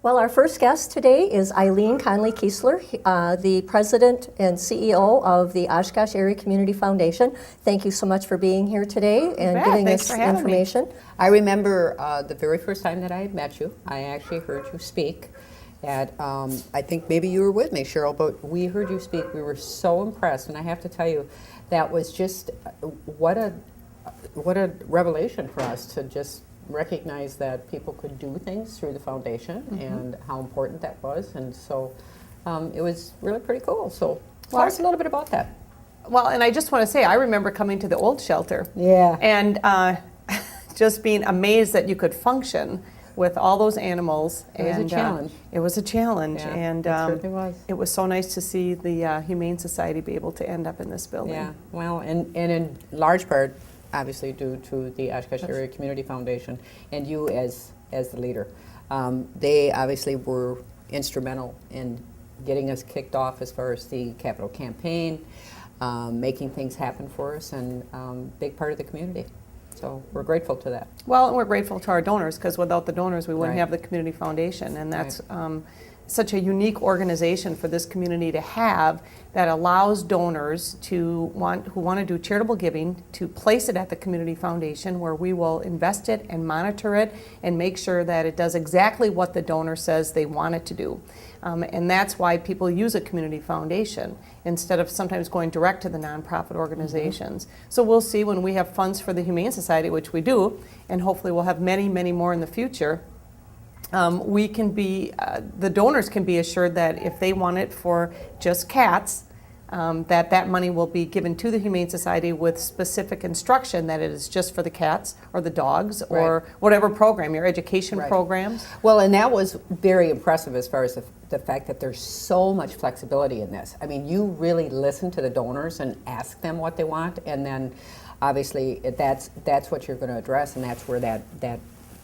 Well, our first guest today is Eileen Conley-Kiesler, the President and CEO of the Oshkosh Area Community Foundation. Thank you so much for being here today and giving us information. I remember the very first time that I had met you, I actually heard you speak at, I think maybe you were with me, Cheryl, but we heard you speak. We were so impressed, and I have to tell you, that was just, what a revelation for us to just recognize that people could do things through the foundation and how important that was, and so it was really pretty cool. So tell us a little bit about that. Well, and I just want to say, I remember coming to the old shelter and just being amazed that you could function with all those animals. It was a challenge. It was a challenge, Yeah, and it certainly was. It was so nice to see the Humane Society be able to end up in this building. Yeah, well, and in large part, obviously due to the Oshkosh Area Community Foundation and you as the leader. They obviously were instrumental in getting us kicked off as far as the capital campaign, making things happen for us, and big part of the community. So we're grateful to that. Well, and we're grateful to our donors, because without the donors we wouldn't have the Community Foundation, and that's such a unique organization for this community to have, that allows donors who want to do charitable giving to place it at the Community Foundation, where we will invest it and monitor it and make sure that it does exactly what the donor says they want it to do. And that's why people use a community foundation instead of sometimes going direct to the nonprofit organizations. So we'll see when we have funds for the Humane Society, which we do, and hopefully we'll have many, many more in the future. We can be, the donors can be assured that if they want it for just cats, that money will be given to the Humane Society with specific instruction that it is just for the cats or the dogs or whatever program, your education programs. Well, and that was very impressive as far as the fact that there's so much flexibility in this. I mean, you really listen to the donors and ask them what they want, and then obviously that's what you're going to address, and that's where that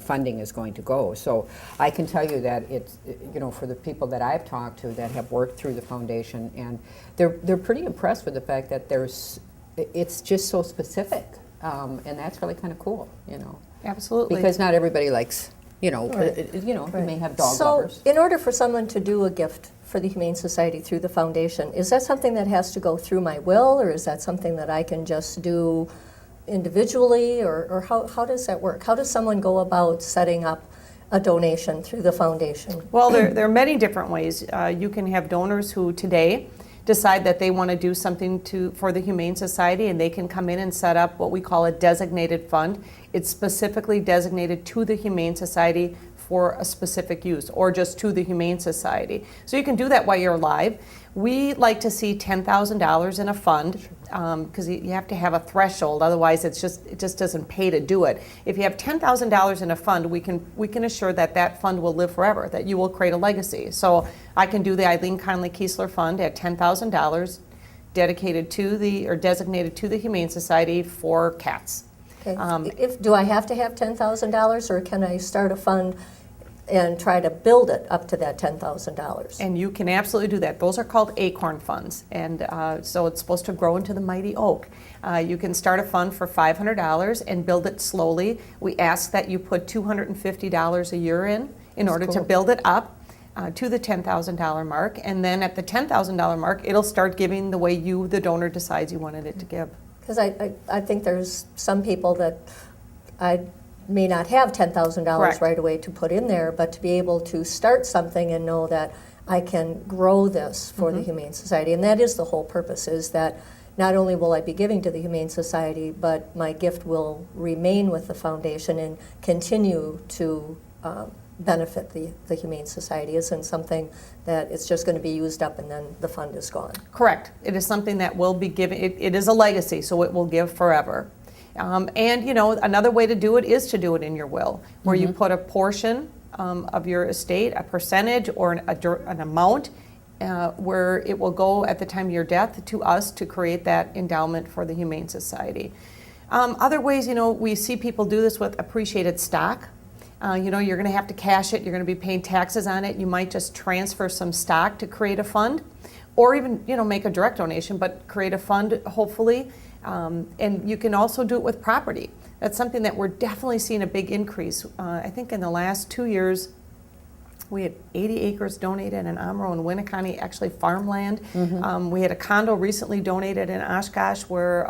funding is going to go. So I can tell you that it's, you know, for the people that I've talked to that have worked through the foundation, and they're pretty impressed with the fact that it's just so specific, and that's really kind of cool, you know. Absolutely. Because not everybody likes, you know, you may have dog lovers. So in order for someone to do a gift for the Humane Society through the foundation, is that something that has to go through my will, or is that something that I can just do individually, or how does that work? How does someone go about setting up a donation through the foundation? Well, there are many different ways. You can have donors who today decide that they want to do something for the Humane Society, and they can come in and set up what we call a designated fund. It's specifically designated to the Humane Society for a specific use, or just to the Humane Society. So you can do that while you're alive. We like to see $10,000 in a fund, because you have to have a threshold, otherwise it just doesn't pay to do it. If you have $10,000 in a fund, we can assure that fund will live forever, that you will create a legacy. So I can do the Eileen Conley-Kiesler Fund at $10,000 dedicated to or designated to the Humane Society for cats. Okay. Do I have to have $10,000, or can I start a fund and try to build it up to that $10,000? And you can absolutely do that. Those are called acorn funds, and so it's supposed to grow into the mighty oak. You can start a fund for $500 and build it slowly. We ask that you put $250 a year in order to build it up to the $10,000 mark, and then at the $10,000 mark, it'll start giving the way the donor decides you wanted it to give. Because I think there's some people that I may not have $10,000 right away to put in there, but to be able to start something and know that I can grow this for the Humane Society. And that is the whole purpose, is that not only will I be giving to the Humane Society, but my gift will remain with the foundation and continue to benefit the Humane Society. Isn't something that it's just going to be used up and then the fund is gone. Correct. It is something that will be given. It is a legacy, so it will give forever. And you know, another way to do it is to do it in your will, where you put a portion of your estate, a percentage or an amount, where it will go at the time of your death to us to create that endowment for the Humane Society. Other ways, you know, we see people do this with appreciated stock. You know, you're going to have to cash it, you're going to be paying taxes on it. You might just transfer some stock to create a fund, or even, you know, make a direct donation, but create a fund, hopefully. And you can also do it with property. That's something that we're definitely seeing a big increase. I think in the last 2 years, we had 80 acres donated in Amro and Winneconne, actually farmland. We had a condo recently donated in Oshkosh where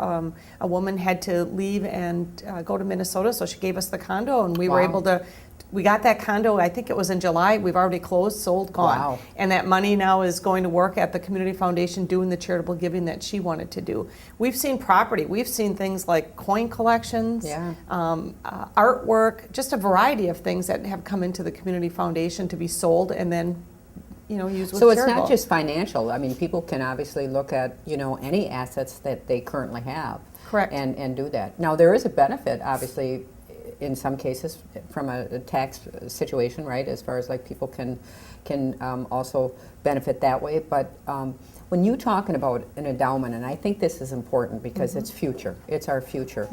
a woman had to leave and go to Minnesota, so she gave us the condo, and we were able to. We got that condo, I think it was in July. We've already closed, sold, gone. Wow. And that money now is going to work at the community foundation doing the charitable giving that she wanted to do. We've seen property. We've seen things like coin collections, artwork, just a variety of things that have come into the community foundation to be sold and then used with So it's charitable. not just financial. I mean, people can obviously look at, any assets that they currently have. Correct. And do that. Now, there is a benefit, obviously, in some cases from a tax situation, right, as far as like people can also benefit that way. But when you're talking about an endowment, and I think this is important because it's future, it's our future.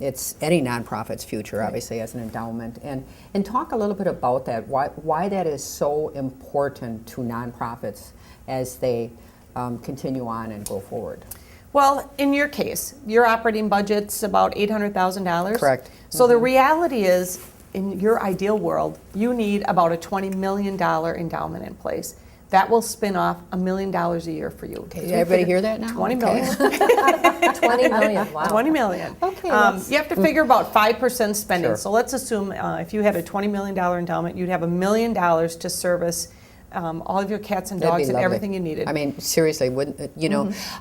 It's any nonprofit's future, obviously, as an endowment. And talk a little bit about that, why that is so important to nonprofits as they continue on and go forward. Well, in your case, your operating budget's about $800,000. Correct. So the reality is, in your ideal world, you need about a $20 million endowment in place. That will spin off $1 million a year for you. Okay, did everybody hear that now? 20 million. 20 million, wow. 20 million. Okay, You have to figure about 5% spending. Sure. So let's assume if you had a $20 million endowment, you'd have $1 million to service all of your cats and That'd be dogs and lovely. everything you needed. I mean, seriously, wouldn't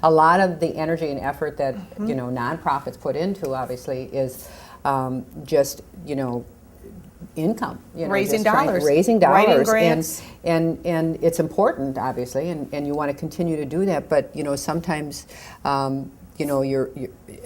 a lot of the energy and effort that nonprofits put into, obviously, is just income, Raising just dollars. raising Writing dollars, grants. and it's important, obviously, and you want to continue to do that. But sometimes, your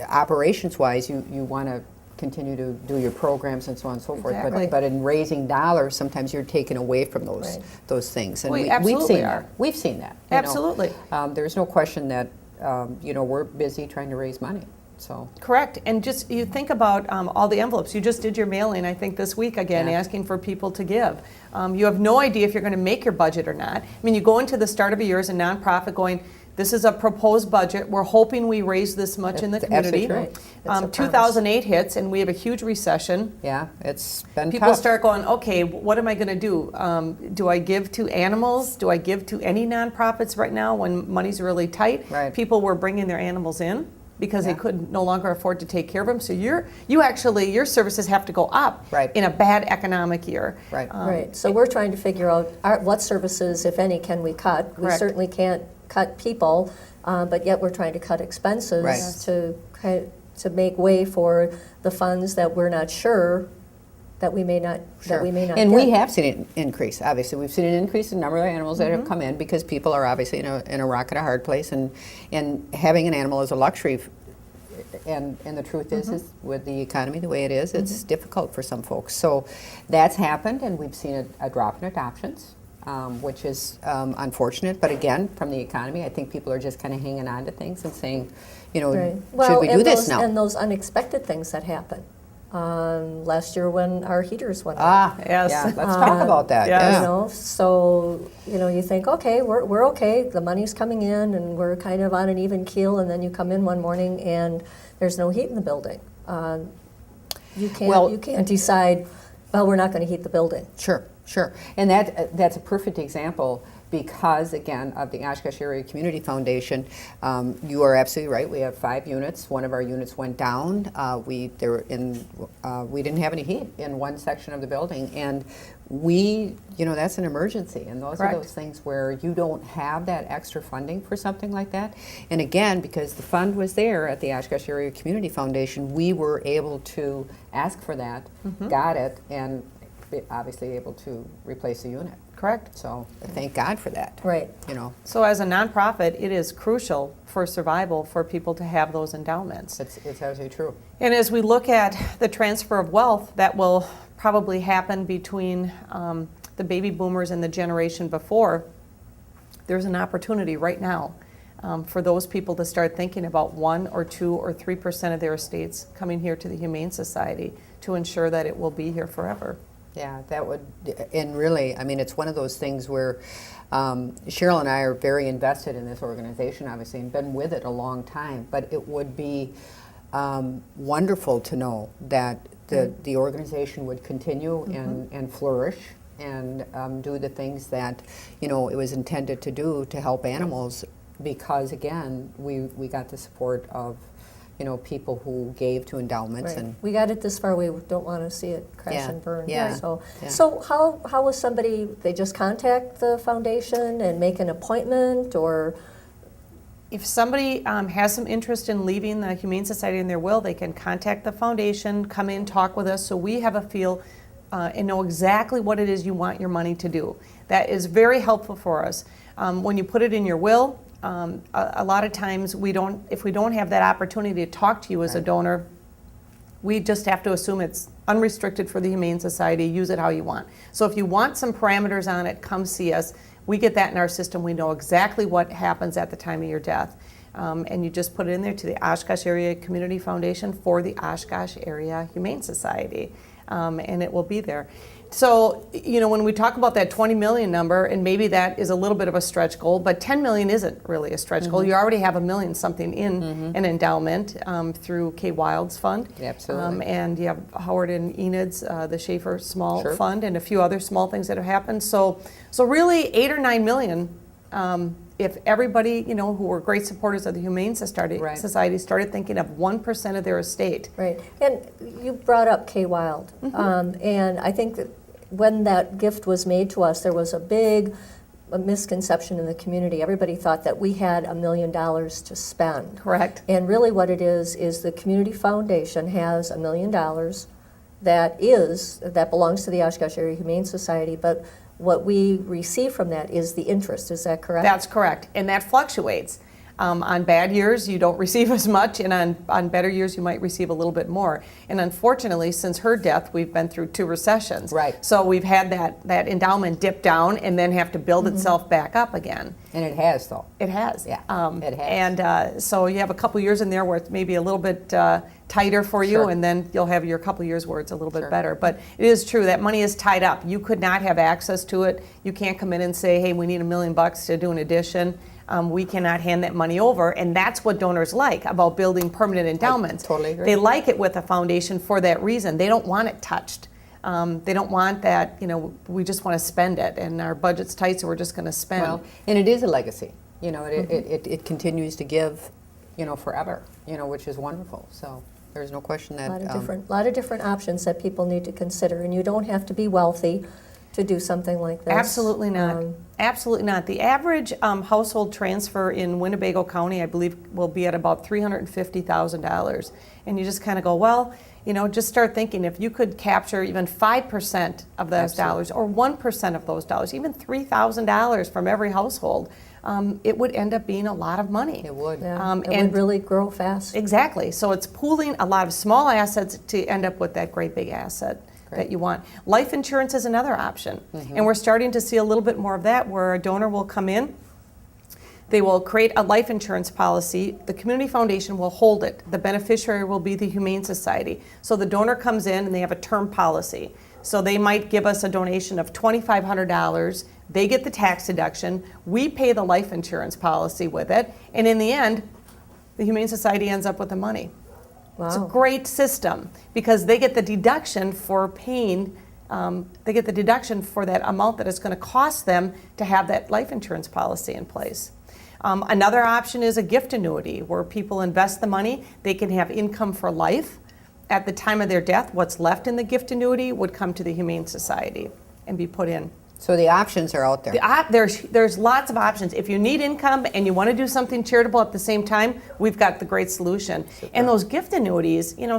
operations-wise, you want to continue to do your programs and so on and so forth. Exactly. But in raising dollars, sometimes you're taken away from those Right. those things. And We absolutely are. We've seen that. Absolutely. There's no question that we're busy trying to raise money. So Correct. And just you think about all the envelopes. You just did your mailing, I think, this week again, Yeah. asking for people to give. You have no idea if you're going to make your budget or not. I mean, you go into the start of a year as a nonprofit going, this is a proposed budget. We're hoping we raise this much in the That's community. absolutely true. It's a promise. 2008 hits, and we have a huge recession. yeah, it's been People tough. start going, okay, what am I going to do? Do I give to animals? Do I give to any nonprofits right now when money's really tight? Right. People were bringing their animals in because Yeah. they could no longer afford to take care of them. So your services have to go up Right. in a bad economic year. Right. Right, so we're trying to figure out what services, if any, can we cut? We Correct. certainly can't cut people, but yet we're trying to cut expenses Right. to make way for the funds that we're not sure that we may not And get. we have seen an increase. Obviously, we've seen an increase in the number of animals that have Mm-hmm. come in because people are obviously in a rock and a hard place, and having an animal is a luxury. And the truth Mm-hmm. is with the economy the way it is, it's difficult for some folks. So that's happened, and we've seen a drop in adoptions, which is unfortunate. But again, from the economy, I think people are just kind of hanging on to things and saying, Right. should Well, we and do this those, now? And those unexpected things that happen. Last year when our heaters went out. Ah, Yes. yeah, let's talk about that. yes. Yeah. So you think, okay, we're okay, the money's coming in and we're kind of on an even keel, and then you come in one morning and there's no heat in the building. You can't decide, well, we're not going to heat the building. Sure. And that's a perfect example because, again, of the Oshkosh Area Community Foundation. You are absolutely right. We have 5 units. One of our units went down. We didn't have any heat in one section of the building, and that's an emergency. And those Correct. are those things where you don't have that extra funding for something like that. And again, because the fund was there at the Oshkosh Area Community Foundation, we were able to ask for that, got it, and obviously able to replace the unit. Correct. So thank God for that. Right. So as a nonprofit, it is crucial for survival for people to have those endowments. It's absolutely true. And as we look at the transfer of wealth that will probably happen between the baby boomers and the generation before, there's an opportunity right now for those people to start thinking about 1 or 2 or 3% of their estates coming here to the Humane Society to ensure that it will be here forever. Yeah, that would, and really, I mean, it's one of those things where Cheryl and I are very invested in this organization, obviously, and been with it a long time, but it would be wonderful to know that the organization would continue and flourish and do the things that, you know, it was intended to do to help animals, because again, we got the support of, you know, people who gave to endowments. Right. And We got it this far, we don't want to see it crash Yeah, and burn. yeah, So, yeah. so how was somebody, they just contact the foundation and make an appointment, or? If somebody has some interest in leaving the Humane Society in their will, they can contact the foundation, come in, talk with us, so we have a feel and know exactly what it is you want your money to do. That is very helpful for us. When you put it in your will, a lot of times if we don't have that opportunity to talk to you as a donor, we just have to assume it's unrestricted for the Humane Society, use it how you want. So if you want some parameters on it, come see us. We get that in our system. We know exactly what happens at the time of your death. And you just put it in there to the Oshkosh Area Community Foundation for the Oshkosh Area Humane Society, and it will be there. So, you know, when we talk about that 20 million number, and maybe that is a little bit of a stretch goal, but 10 million isn't really a stretch goal. You already have $1 million something in an endowment through K. Wild's fund. Absolutely. And you have Howard and Enid's, the Schaefer Small Sure. Fund, and a few other small things that have happened. So really 8 or 9 million, if everybody, you know, who were great supporters of the Humane Society, Right. started thinking of 1% of their estate. Right, and you brought up K. Wild, and I think that when that gift was made to us, there was a misconception in the community. Everybody thought that we had $1 million to spend. Correct. And really what it is the community foundation has $1 million that belongs to the Oshkosh Area Humane Society, but what we receive from that is the interest. Is that correct? That's correct, and that fluctuates. On bad years, you don't receive as much, and on better years, you might receive a little bit more. And unfortunately, since her death, we've been through 2 recessions. Right. So we've had that endowment dip down and then have to build itself back up again. And it has, though. It has. Yeah, it has. And so you have a couple years in there where it's maybe a little bit tighter for you, Sure. and then you'll have your couple years where it's a little bit Sure. better. But it is true, that money is tied up. You could not have access to it. You can't come in and say, hey, we need $1 million to do an addition. We cannot hand that money over, and that's what donors like about building permanent endowments. totally agree. They like it with a foundation for that reason. They don't want it touched. They don't want that, you know, we just want to spend it, and our budget's tight, so we're just going to spend. Well, and it is a legacy. You know, it continues to give, you know, forever, you know, which is wonderful. So there's no question that... lot of different options that people need to consider, and you don't have to be wealthy to do something like this. Absolutely not. Absolutely not. The average household transfer in Winnebago County, I believe, will be at about $350,000. And you just kind of go, well, you know, just start thinking, if you could capture even 5% of those dollars, or 1% of those dollars, even $3,000 from every household, it would end up being a lot of money. It would. Yeah, it and would really grow fast. Exactly. So it's pooling a lot of small assets to end up with that great big asset that you want. Life insurance is another option. And we're starting to see a little bit more of that, where a donor will come in, they will create a life insurance policy, the community foundation will hold it, the beneficiary will be the Humane Society. So the donor comes in and they have a term policy. So they might give us a donation of $2,500, they get the tax deduction, we pay the life insurance policy with it, and in the end, the Humane Society ends up with the money. Wow. It's a great system because they get the deduction for paying, they get the deduction for that amount that it's going to cost them to have that life insurance policy in place. Another option is a gift annuity, where people invest the money, they can have income for life. At the time of their death, what's left in the gift annuity would come to the Humane Society and be put in. So the options are out there. There's lots of options. If you need income and you want to do something charitable at the same time, we've got the great solution. Super. And those gift annuities, you know,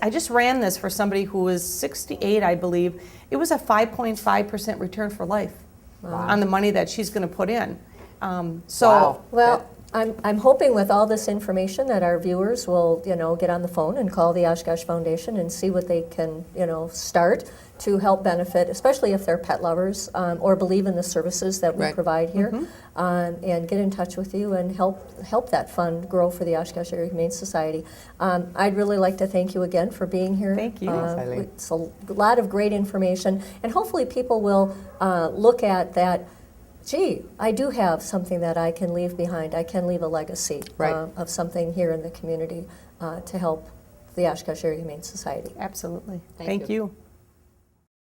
I just ran this for somebody who was 68, I believe. It was a 5.5% return for life on the money that she's going to put in. Wow. Well, I'm hoping with all this information that our viewers will, you know, get on the phone and call the Oshkosh Foundation and see what they can, you know, start to help benefit, especially if they're pet lovers or believe in the services that we Right. provide here, and get in touch with you and help that fund grow for the Oshkosh Area Humane Society. I'd really like to thank you again for being here. Thank you. Thanks, Eileen. It's a lot of great information, and hopefully people will look at that. Gee, I do have something that I can leave behind. I can leave a legacy Right. of something here in the community to help the Oshkosh Area Humane Society. Absolutely. Thank Thank you. you.